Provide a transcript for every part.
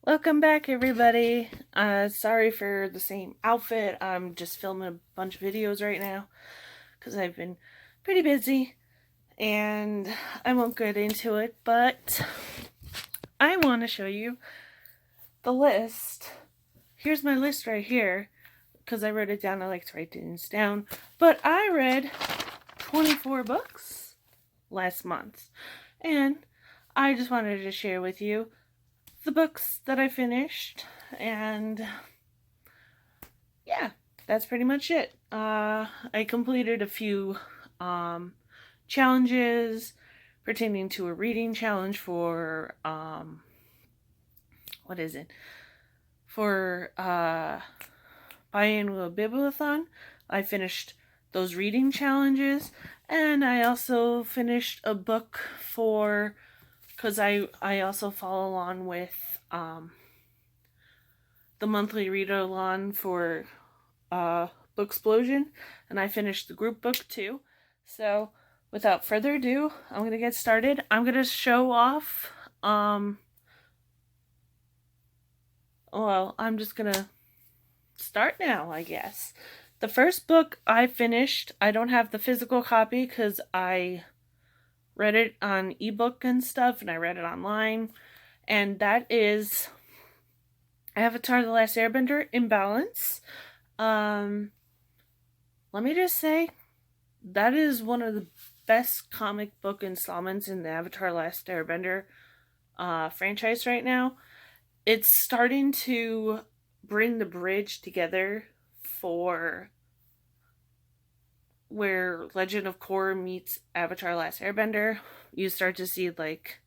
Welcome back, everybody. Sorry for the same outfit. I'm just filming a bunch of videos right now because I've been pretty busy and I won't get into it, but I want to show you the list. Here's my list right here because I wrote it down. I like to write things down, but I read 24 books last month and I just wanted to share with you the books that I finished, and yeah, that's pretty much it. I completed a few challenges pertaining to a reading challenge for what is it? For biannual bibliothon. I finished those reading challenges, and I also finished a book for because I also follow along with the monthly read-along for Book Explosion, and I finished the group book too. So without further ado, I'm going to get started. I'm going to show off, I'm just going to start now, I guess. The first book I finished, I don't have the physical copy because I read it on ebook and stuff, and I read it online, and that is Avatar: The Last Airbender, Imbalance. Let me just say, that is one of the best comic book installments in the Avatar: Last Airbender franchise right now. It's starting to bring the bridge together for where Legend of Korra meets Avatar: Last Airbender. You start to see like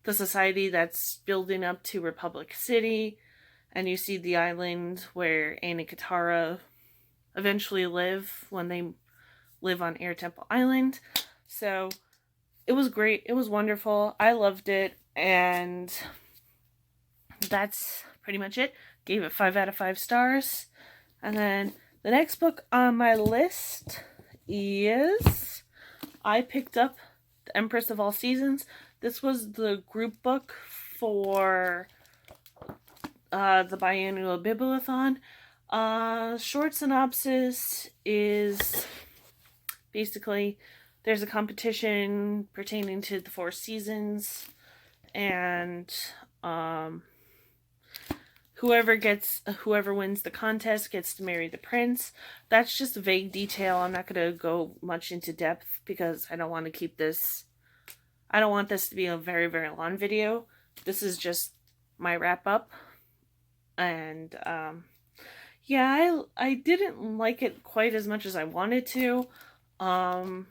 the society that's building up to Republic City, and you see the island where Aang and Katara eventually live when they live on Air Temple Island. So it was great. It was wonderful. I loved it, and that's pretty much it. Gave it 5 out of 5 stars. And then the next book on my list is I picked up The Empress of All Seasons. This was the group book for the biannual bibliothon. Short synopsis is basically there's a competition pertaining to the 4 seasons, and whoever wins the contest gets to marry the prince. That's just a vague detail. I'm not going to go much into depth because I don't want this to be a very, very long video. This is just my wrap up. And yeah, I didn't like it quite as much as I wanted to. But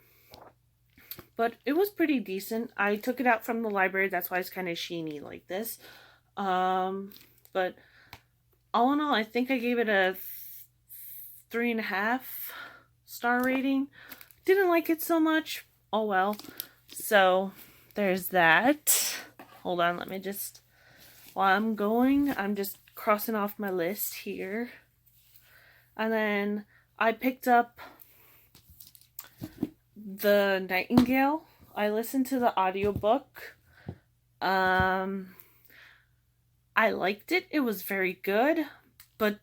it was pretty decent. I took it out from the library, that's why it's kind of sheeny like this. But all in all, I think I gave it a 3.5 star rating. Didn't like it so much. Oh well. So there's that. Hold on, let me just, while I'm going, I'm just crossing off my list here. And then I picked up the Nightingale. I listened to the audiobook. I liked it. It was very good. But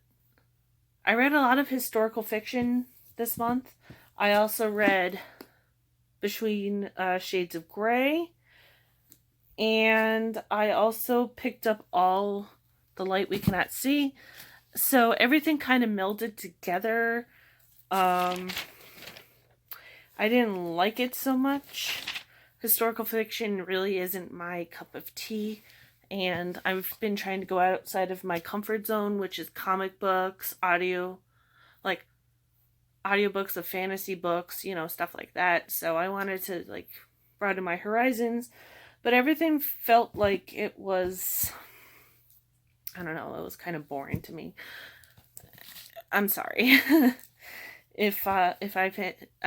I read a lot of historical fiction this month. I also read Between Shades of Grey. And I also picked up All the Light We Cannot See. So everything kind of melded together. I didn't like it so much. Historical fiction really isn't my cup of tea, and I've been trying to go outside of my comfort zone, which is comic books, audiobooks of fantasy books, stuff like that. So I wanted to broaden my horizons, but everything felt like it was, I don't know, it was kind of boring to me. I'm sorry. If I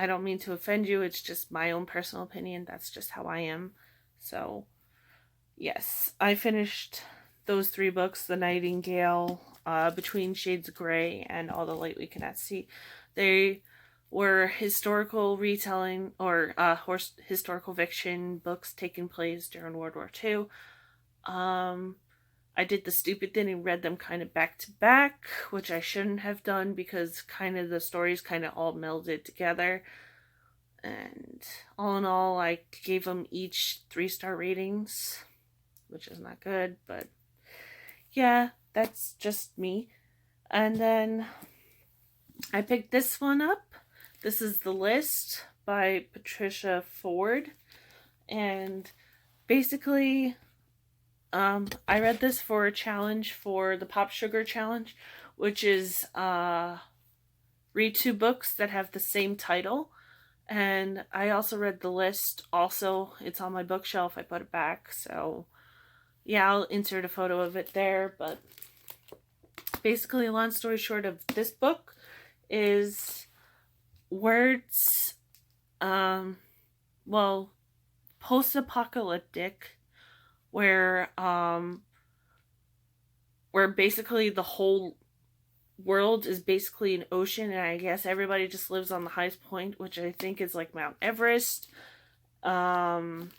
don't mean to offend you, it's just my own personal opinion. That's just how I am. So, yes, I finished those 3 books, The Nightingale, Between Shades of Grey, and All the Light We Cannot See. They were historical retelling or historical fiction books taking place during World War II. I did the stupid thing and read them kind of back to back, which I shouldn't have done because kind of the stories kind of all melded together. And all in all, I gave them each 3-star ratings, which is not good, but yeah, that's just me. And then I picked this one up. This is The List by Patricia Ford. And basically, I read this for a challenge for the Pop Sugar Challenge, which is read 2 books that have the same title. And I also read The List. Also, it's on my bookshelf. I put it back. So, yeah, I'll insert a photo of it there. But basically, a long story short of this book is words, well, post-apocalyptic, where basically the whole world is basically an ocean, and I guess everybody just lives on the highest point, which I think is like Mount Everest. And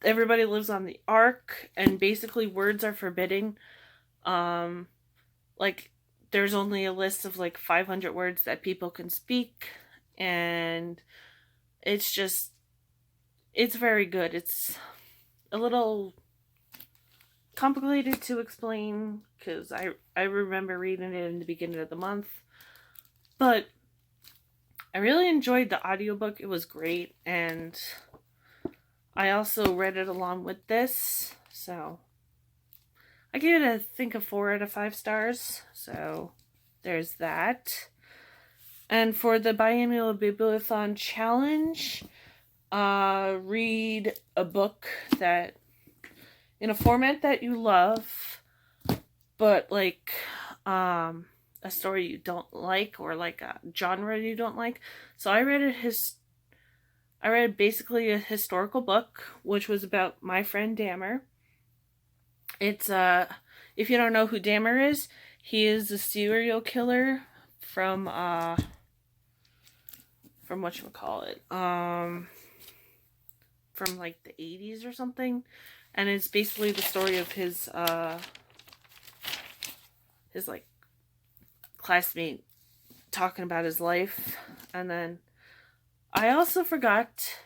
everybody lives on the ark, and basically words are forbidden. Like, there's only a list of like 500 words that people can speak, and it's very good. It's a little complicated to explain because I remember reading it in the beginning of the month, but I really enjoyed the audiobook. It was great, and I also read it along with this, so I gave it, I think, a 4 out of 5 stars, so there's that. And for the Biannual Bibliothon Challenge, read a book that in a format that you love, but like a story you don't like, or like a genre you don't like. So I read basically a historical book, which was about my friend Dammer. It's if you don't know who Dammer is, he is a serial killer from whatchamacallit, from like the 80s or something. And it's basically the story of his like classmate talking about his life. And then I also forgot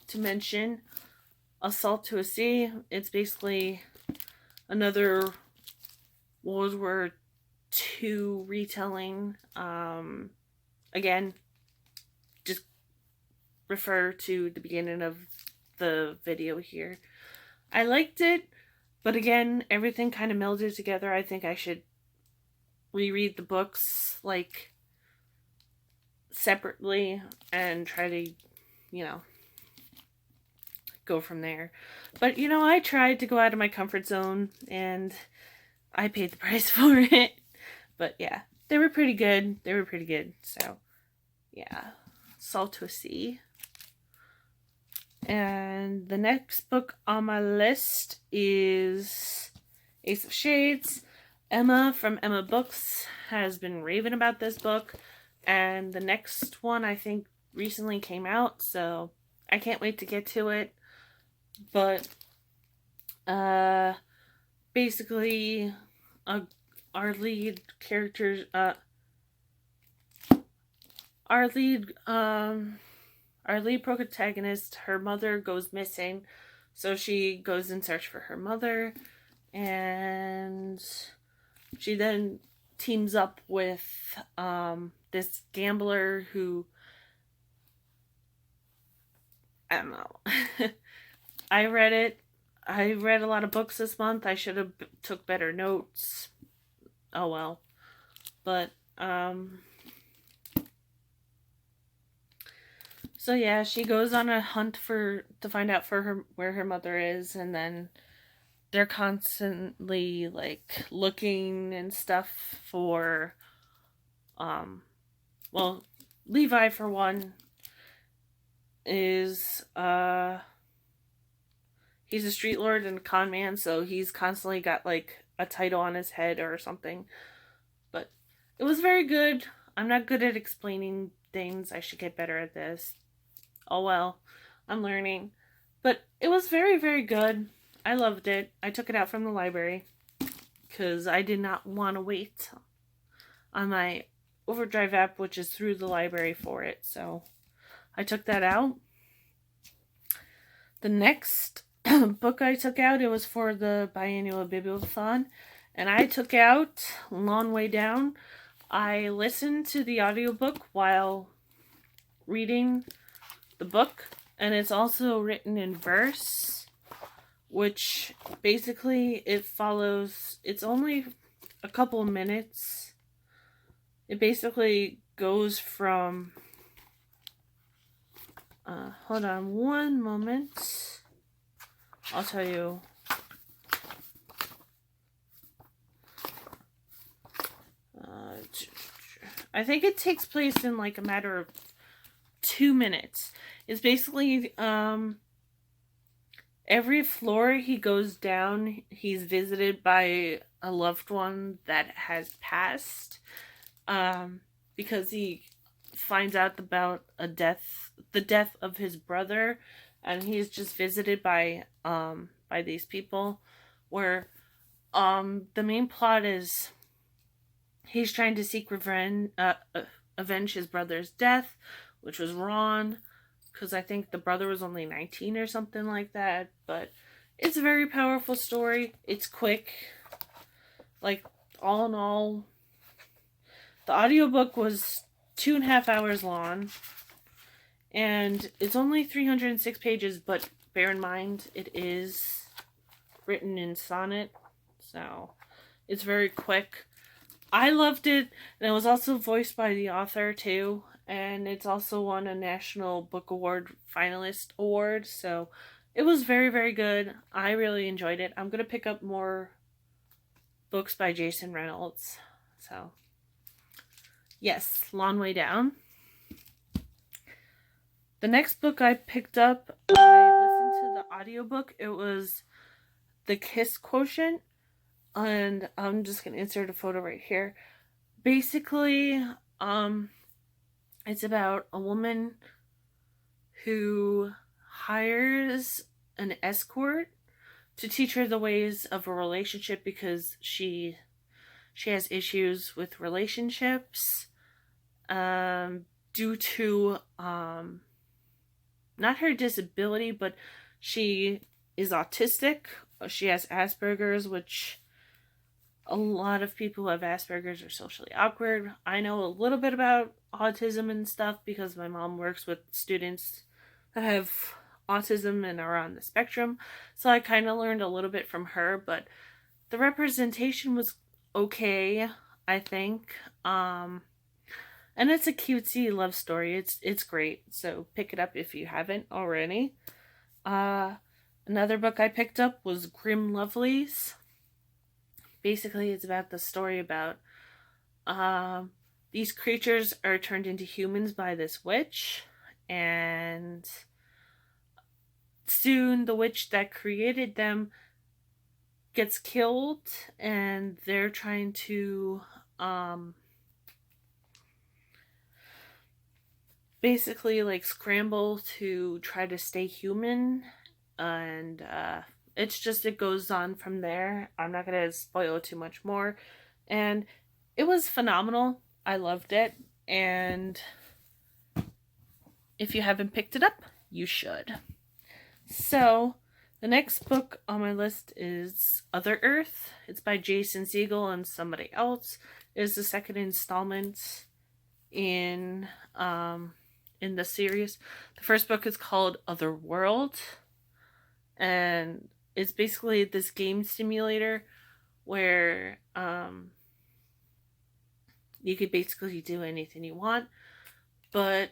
to mention Assault to a Sea. It's basically another World War II retelling. Again, just refer to the beginning of the video here. I liked it, but again, everything kind of melded together. I think I should reread the books like separately and try to, go from there. But I tried to go out of my comfort zone, and I paid the price for it. But yeah, they were pretty good. So yeah, Salt to a Sea. And the next book on my list is Ace of Shades. Emma from Emma Books has been raving about this book, and the next one I think recently came out, so I can't wait to get to it. But basically our lead characters our lead protagonist, her mother goes missing, so she goes in search for her mother, and she then teams up with this gambler who, I don't know. I read a lot of books this month. I should have took better notes. Oh well. But so yeah, she goes on a hunt to find out where her mother is, and then they're constantly like looking and stuff for well, Levi for one is he's a street lord and a con man, so he's constantly got like a title on his head or something. But it was very good. I'm not good at explaining things. I should get better at this. Oh well, I'm learning. But it was very, very good. I loved it. I took it out from the library because I did not want to wait on my Overdrive app, which is through the library, for it. So I took that out. The next book I took out, it was for the biannual bibliothon, and I took out Long Way Down. I listened to the audiobook while reading the book, and it's also written in verse, which basically it follows, it's only a couple minutes. It basically goes from, hold on one moment, I'll tell you. I think it takes place in like a matter of 2 minutes. It's basically, every floor he goes down, he's visited by a loved one that has passed, because he finds out about the death of his brother, and he's just visited by these people, where the main plot is he's trying to seek revenge, avenge his brother's death, which was wrong, because I think the brother was only 19 or something like that. But it's a very powerful story. It's quick. Like, all in all, the audiobook was 2.5 hours long, and it's only 306 pages, but bear in mind it is written in sonnet, so it's very quick. I loved it, and it was also voiced by the author too, and it's also won a National Book Award finalist award, so it was very, very good. I really enjoyed it. I'm going to pick up more books by Jason Reynolds, so yes, Long Way Down. The next book I picked up, I listened to the audiobook. It was The Kiss Quotient, and I'm just going to insert a photo right here. Basically, it's about a woman who hires an escort to teach her the ways of a relationship, because she has issues with relationships, due to not her disability, but she is autistic. She has Asperger's, which a lot of people who have Asperger's are socially awkward. I know a little bit about autism and stuff because my mom works with students that have autism and are on the spectrum, so I kind of learned a little bit from her, but the representation was okay, I think. And it's a cutesy love story. It's great, so pick it up if you haven't already. Another book I picked up was Grim Lovelies. Basically, it's about the story about these creatures are turned into humans by this witch, and soon the witch that created them gets killed, and they're trying to basically like scramble to try to stay human, and it goes on from there. I'm not gonna spoil too much more, and it was phenomenal. I loved it, and if you haven't picked it up, you should. So the next book on my list is Other Earth. It's by Jason Segel and somebody else. It is the second installment in the series. The first book is called Other World, and it's basically this game simulator where you could basically do anything you want, but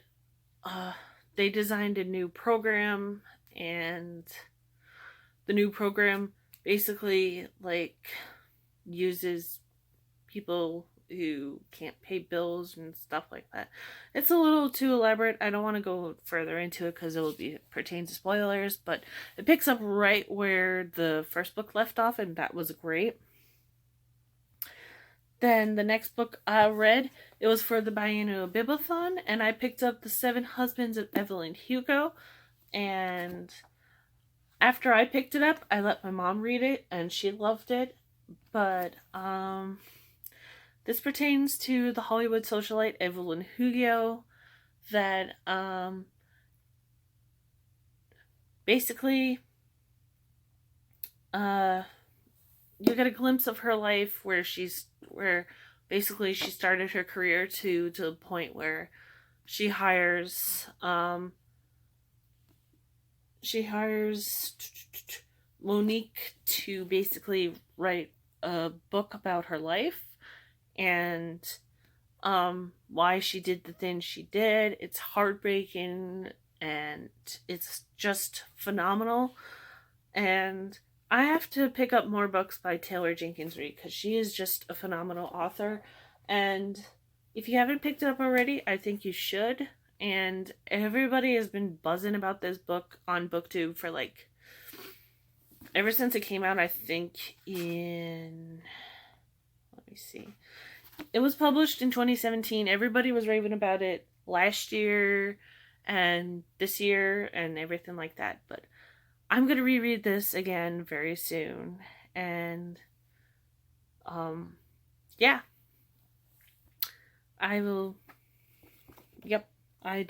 they designed a new program, and the new program basically like uses people who can't pay bills and stuff like that. It's a little too elaborate. I don't want to go further into it because it will pertain to spoilers, but it picks up right where the first book left off, and that was great. Then the next book I read, it was for the biannual bibliothon, and I picked up The Seven Husbands of Evelyn Hugo, and After I picked it up, I let my mom read it and she loved it. But this pertains to the Hollywood socialite Evelyn Hugo that basically uh you get a glimpse of her life where basically she started her career to the point where she hires she hires Monique to basically write a book about her life and why she did the things she did. It's heartbreaking and it's just phenomenal. And I have to pick up more books by Taylor Jenkins Reid because she is just a phenomenal author. And if you haven't picked it up already, I think you should. And everybody has been buzzing about this book on BookTube for like ever since it came out. I think in, let me see, it was published in 2017. Everybody was raving about it last year and this year and everything like that. But I'm going to reread this again very soon. And yeah, I will. Yep. I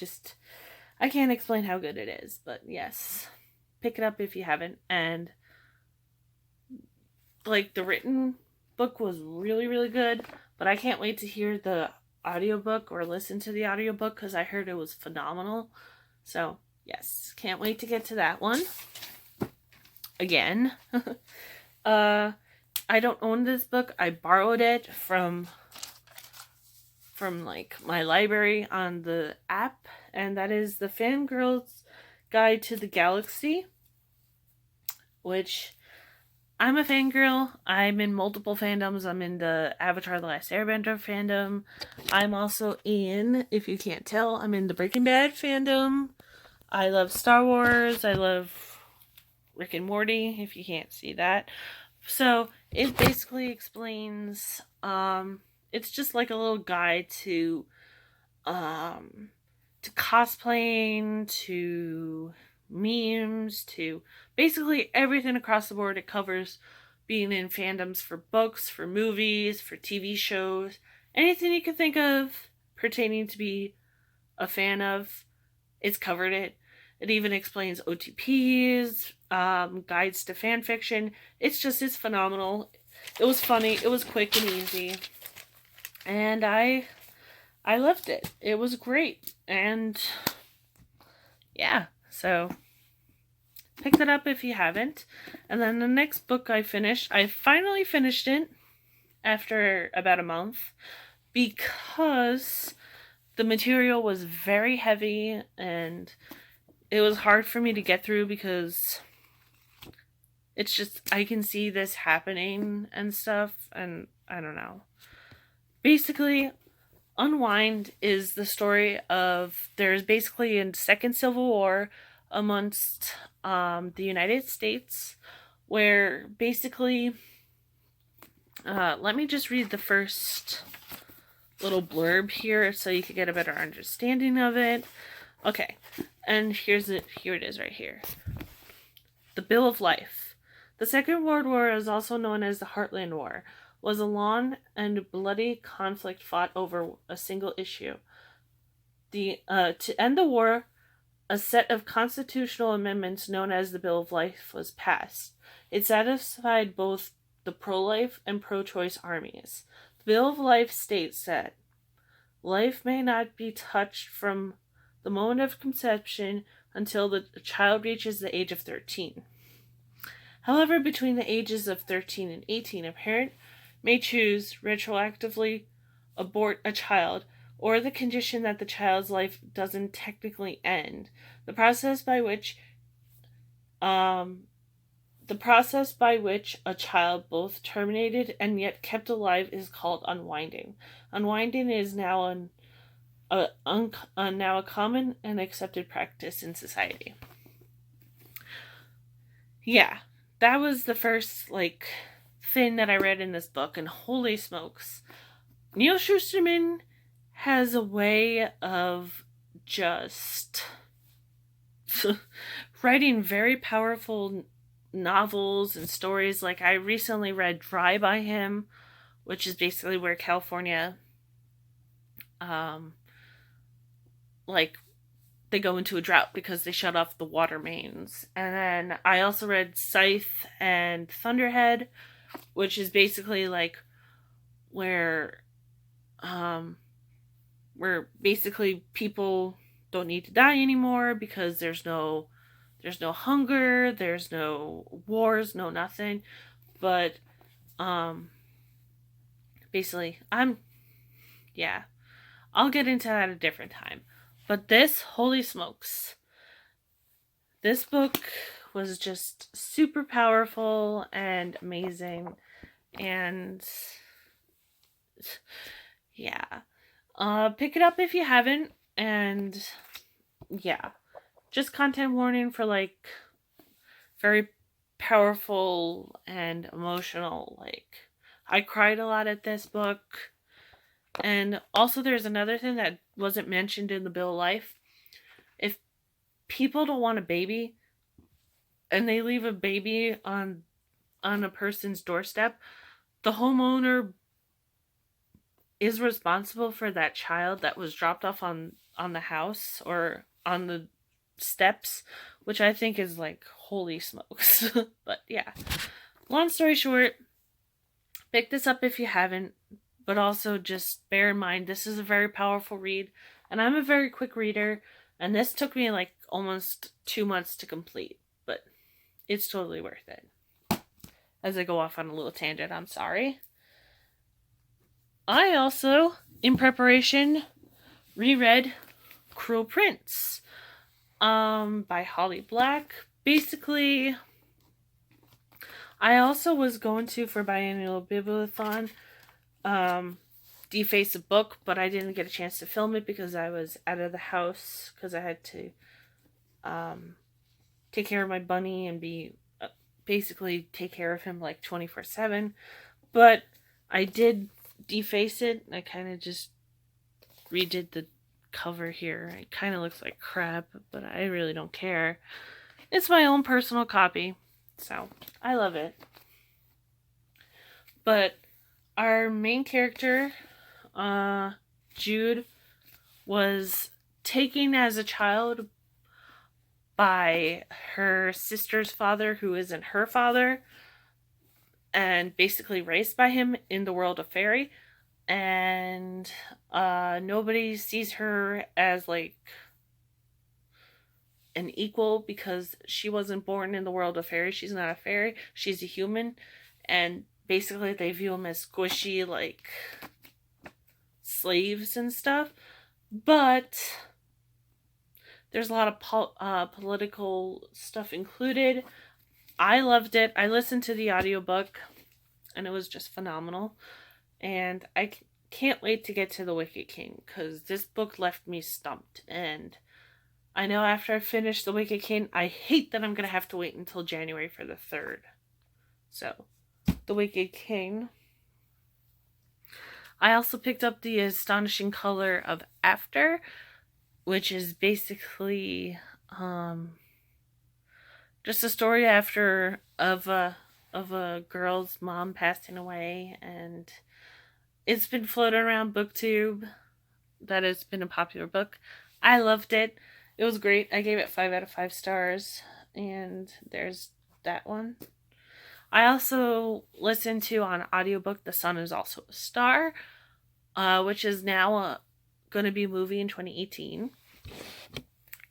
can't explain how good it is, but yes. Pick it up if you haven't. And like the written book was really, really good, but I can't wait to hear the audiobook or listen to the audiobook because I heard it was phenomenal. So, yes, can't wait to get to that one. Again. I don't own this book. I borrowed it from like my library on the app, and that is the Fangirls Guide to the Galaxy, which I'm a fangirl. I'm in multiple fandoms. I'm in the Avatar The Last Airbender fandom. I'm also in, if you can't tell, I'm in the Breaking Bad fandom. I love Star Wars. I love Rick and Morty, if you can't see that. So it basically explains, it's just like a little guide to cosplaying, to memes, to basically everything across the board. It covers being in fandoms for books, for movies, for TV shows, anything you could think of pertaining to be a fan of. It's covered it. It even explains OTPs, guides to fan fiction. It's phenomenal. It was funny. It was quick and easy, and I loved it. It was great, and yeah. So pick that up if you haven't. And then the next book I finally finished it after about a month because the material was very heavy and it was hard for me to get through because it's just, I can see this happening and stuff, and I don't know. Basically, Unwind is the story of, there's basically a second civil war amongst the United States, where basically, let me just read the first little blurb here so you can get a better understanding of it. Okay, and here it is right here. The Bill of Life. The Second World War is also known as the Heartland War, was a long and bloody conflict fought over a single issue. To end the war, a set of constitutional amendments known as the Bill of Life was passed. It satisfied both the pro-life and pro-choice armies. The Bill of Life states that life may not be touched from the moment of conception until the child reaches the age of 13. However, between the ages of 13 and 18, a parent may choose retroactively abort a child, or the condition that the child's life doesn't technically end. The process by which a child both terminated and yet kept alive is called unwinding. Unwinding is now now a common and accepted practice in society. Yeah, that was the first thing that I read in this book, and holy smokes, Neil Shusterman has a way of just writing very powerful novels and stories. Like, I recently read Dry by him, which is basically where California, um, like, they go into a drought because they shut off the water mains. And then I also read Scythe and Thunderhead, which is basically like where um basically people don't need to die anymore because there's no hunger, there's no wars, no nothing. But um basically yeah, I'll get into that a different time. But this, holy smokes, this book was just super powerful and amazing. And yeah, pick it up if you haven't. And yeah, just content warning for like very powerful and emotional. Like, I cried a lot at this book. And also, there's another thing that wasn't mentioned in the Bill of Life. If people don't want a baby and they leave a baby on a person's doorstep, the homeowner is responsible for that child that was dropped off on the house or on the steps, which I think is like, holy smokes. But yeah, long story short, pick this up if you haven't, but also just bear in mind this is a very powerful read, and I'm a very quick reader, and this took me like almost 2 months to complete, but it's totally worth it. As I go off on a little tangent, I'm sorry. I also, in preparation, reread Cruel Prince by Holly Black. Basically, I also was going to, for Biennial Bibliothon, deface a book, but I didn't get a chance to film it because I was out of the house because I had to take care of my bunny and basically take care of him like 24/7. But I did deface it. I kind of just redid the cover here. It kind of looks like crap, but I really don't care. It's my own personal copy, so I love it. But our main character, Jude, was taken as a child by her sister's father, who isn't her father, and basically raised by him in the world of fairy. And nobody sees her as like an equal because she wasn't born in the world of fairy. She's not a fairy, she's a human. And basically they view them as squishy, like slaves and stuff. But there's a lot of political stuff included. I loved it. I listened to the audiobook and it was just phenomenal. And I can't wait to get to The Wicked King because this book left me stumped. And I know after I finish The Wicked King, I hate that I'm going to have to wait until January for the 3rd. So, The Wicked King. I also picked up The Astonishing Color of After, which is basically just a story of a girl's mom passing away, and it's been floating around BookTube that it's been a popular book. I loved it. It was great. I gave it 5 out of 5 stars, and there's that one. I also listened to on audiobook The Sun Is Also a Star, which is now going to be a movie in 2018.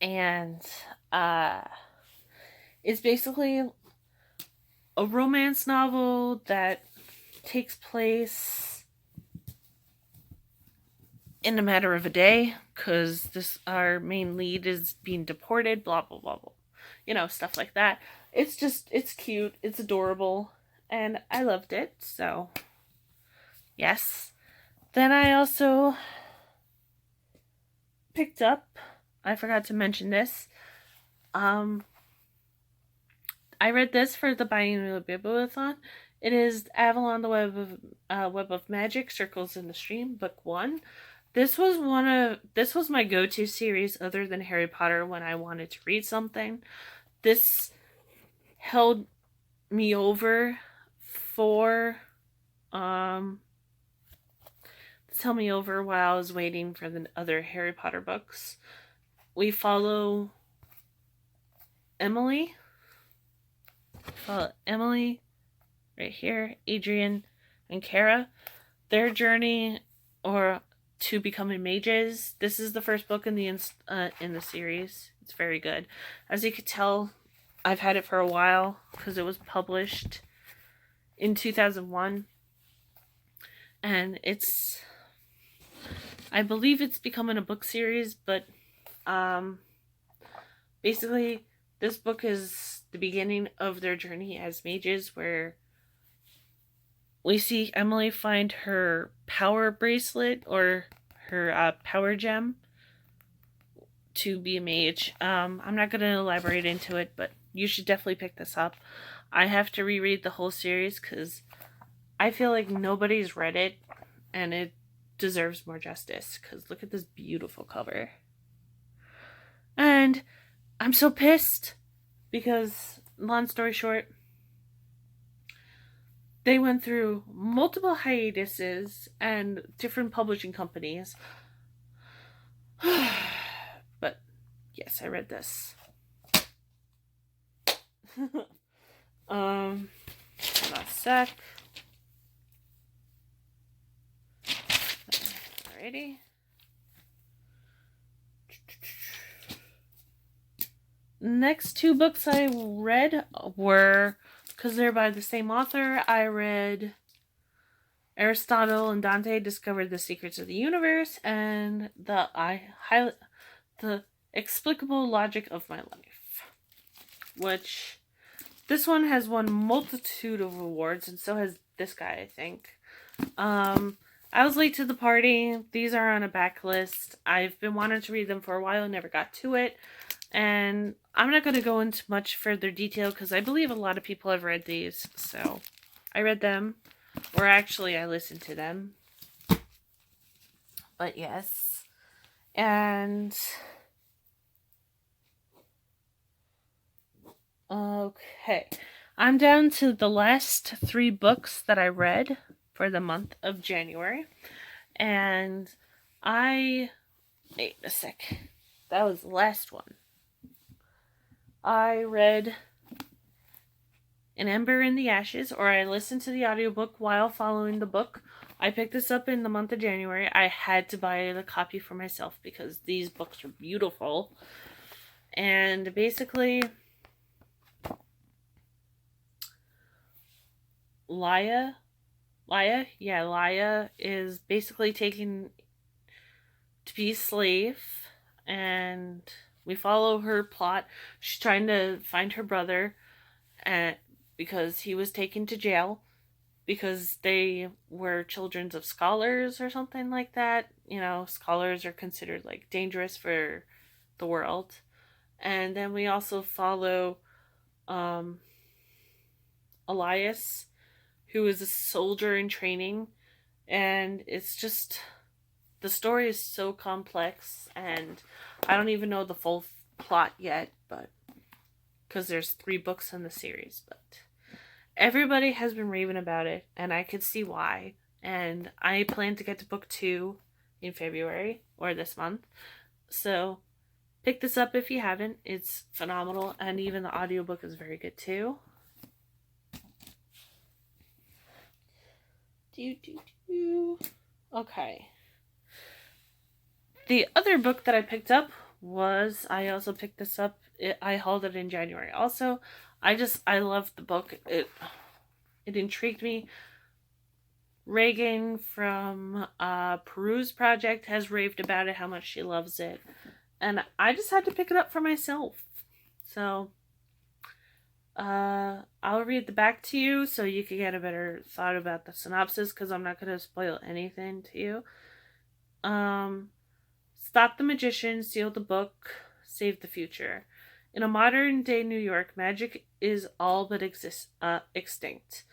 And it's basically a romance novel that takes place in a matter of a day because our main lead is being deported, blah blah blah blah, stuff like that. It's cute, it's adorable, and I loved it. So yes. Then I also picked up, I forgot to mention this, I read this for the Biennial Bibliothon. It is Avalon, the Web of Magic, Circles in the Stream, Book 1. This was my go-to series other than Harry Potter when I wanted to read something. this held me over for tell me over while I was waiting for the other Harry Potter books. We follow Emily. Emily, right here, Adrian and Kara. Their journey or to becoming mages. This is the first book in the series. It's very good. As you could tell, I've had it for a while because it was published in 2001. And I believe it's becoming a book series, but basically this book is the beginning of their journey as mages, where we see Emily find her power bracelet or her power gem to be a mage. I'm not going to elaborate into it, but you should definitely pick this up. I have to reread the whole series because I feel like nobody's read it, and it deserves more justice, because look at this beautiful cover. And I'm so pissed because, long story short, they went through multiple hiatuses and different publishing companies. But yes, I read this. Hold on a sec. Alrighty. Next two books I read were, because they're by the same author, I read Aristotle and Dante Discovered the Secrets of the Universe and The Explicable Logic of My Life, which this one has won multitude of awards, and so has this guy, I think. I was late to the party. These are on a backlist. I've been wanting to read them for a while, never got to it. And I'm not going to go into much further detail because I believe a lot of people have read these. So I read them, or actually I listened to them. But yes. And okay. I'm down to the last 3 books that I read for the month of January. And wait a sec. That was the last one. I read An Ember in the Ashes, or I listened to the audiobook while following the book. I picked this up in the month of January. I had to buy the copy for myself because these books are beautiful. And basically, Laya is basically taken to be a slave, and we follow her plot. She's trying to find her brother, because he was taken to jail because they were children of scholars or something like that. You know, scholars are considered like dangerous for the world. And then we also follow Elias, who is a soldier in training, and it's just, the story is so complex, and I don't even know the full plot yet, but because there's 3 books in the series, but everybody has been raving about it, and I could see why. And I plan to get to book 2 in February, or this month, so pick this up if you haven't. It's phenomenal, and even the audiobook is very good too. Okay. The other book that I picked up was, I also picked this up, I hauled it in January also. I loved the book. It intrigued me. Reagan from Peru's Project has raved about it, how much she loves it. And I just had to pick it up for myself. So I'll read the back to you so you can get a better thought about the synopsis, because I'm not going to spoil anything to you. Stop the magician, seal the book, save the future. In a modern-day New York, magic is all but extinct.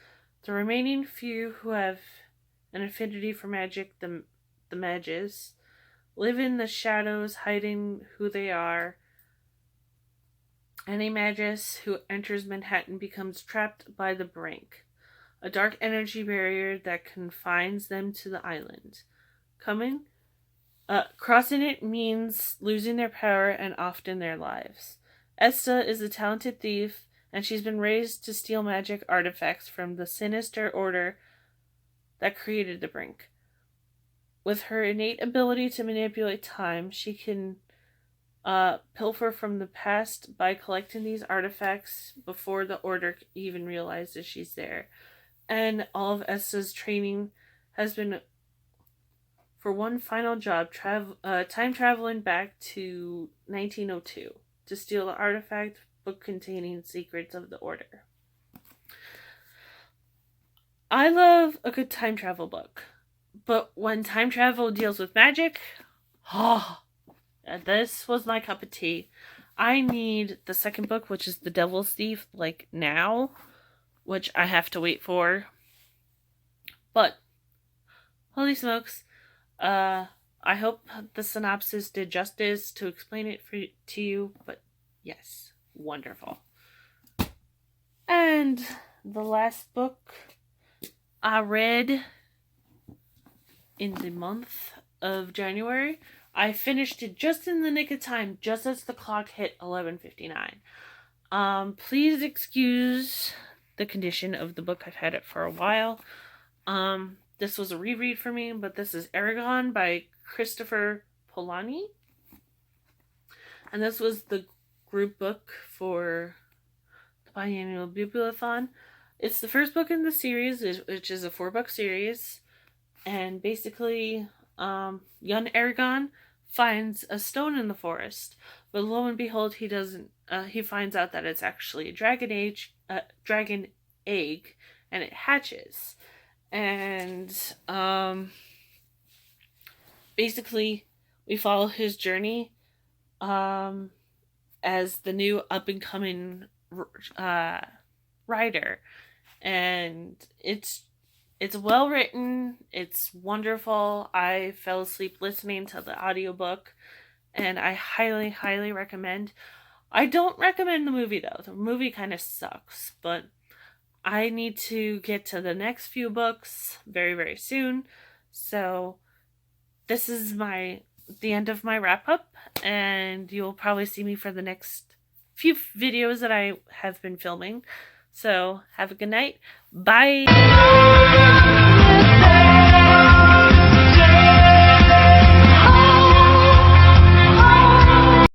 The remaining few who have an affinity for magic, the mages, live in the shadows, hiding who they are. Animagus who enters Manhattan becomes trapped by the Brink, a dark energy barrier that confines them to the island. Crossing it means losing their power and often their lives. Esta is a talented thief, and she's been raised to steal magic artifacts from the sinister order that created the Brink. With her innate ability to manipulate time, she can pilfer from the past by collecting these artifacts before the Order even realizes she's there. And all of Esta's training has been for one final job, time traveling back to 1902 to steal the artifact book containing secrets of the Order. I love a good time travel book, but when time travel deals with magic, this was my cup of tea. I need the second book, which is The Devil's Thief, like now, which I have to wait for. But, holy smokes, I hope the synopsis did justice to explain it to you, but yes, wonderful. And the last book I read in the month of January, I finished it just in the nick of time, just as the clock hit 11:59. Please excuse the condition of the book. I've had it for a while. This was a reread for me, but this is Eragon by Christopher Polani. And this was the group book for the biannual Bibliothon. It's the first book in the series, which is a 4-book series. And basically, young Eragon finds a stone in the forest. But lo and behold, he finds out that it's actually a dragon egg, and it hatches. And basically we follow his journey as the new up-and-coming writer, and it's well written, it's wonderful. I fell asleep listening to the audiobook, and I highly recommend. I don't recommend the movie though. The movie kind of sucks, but I need to get to the next few books very soon. So this is the end of my wrap up, and you'll probably see me for the next few videos that I have been filming. So have a good night. Bye.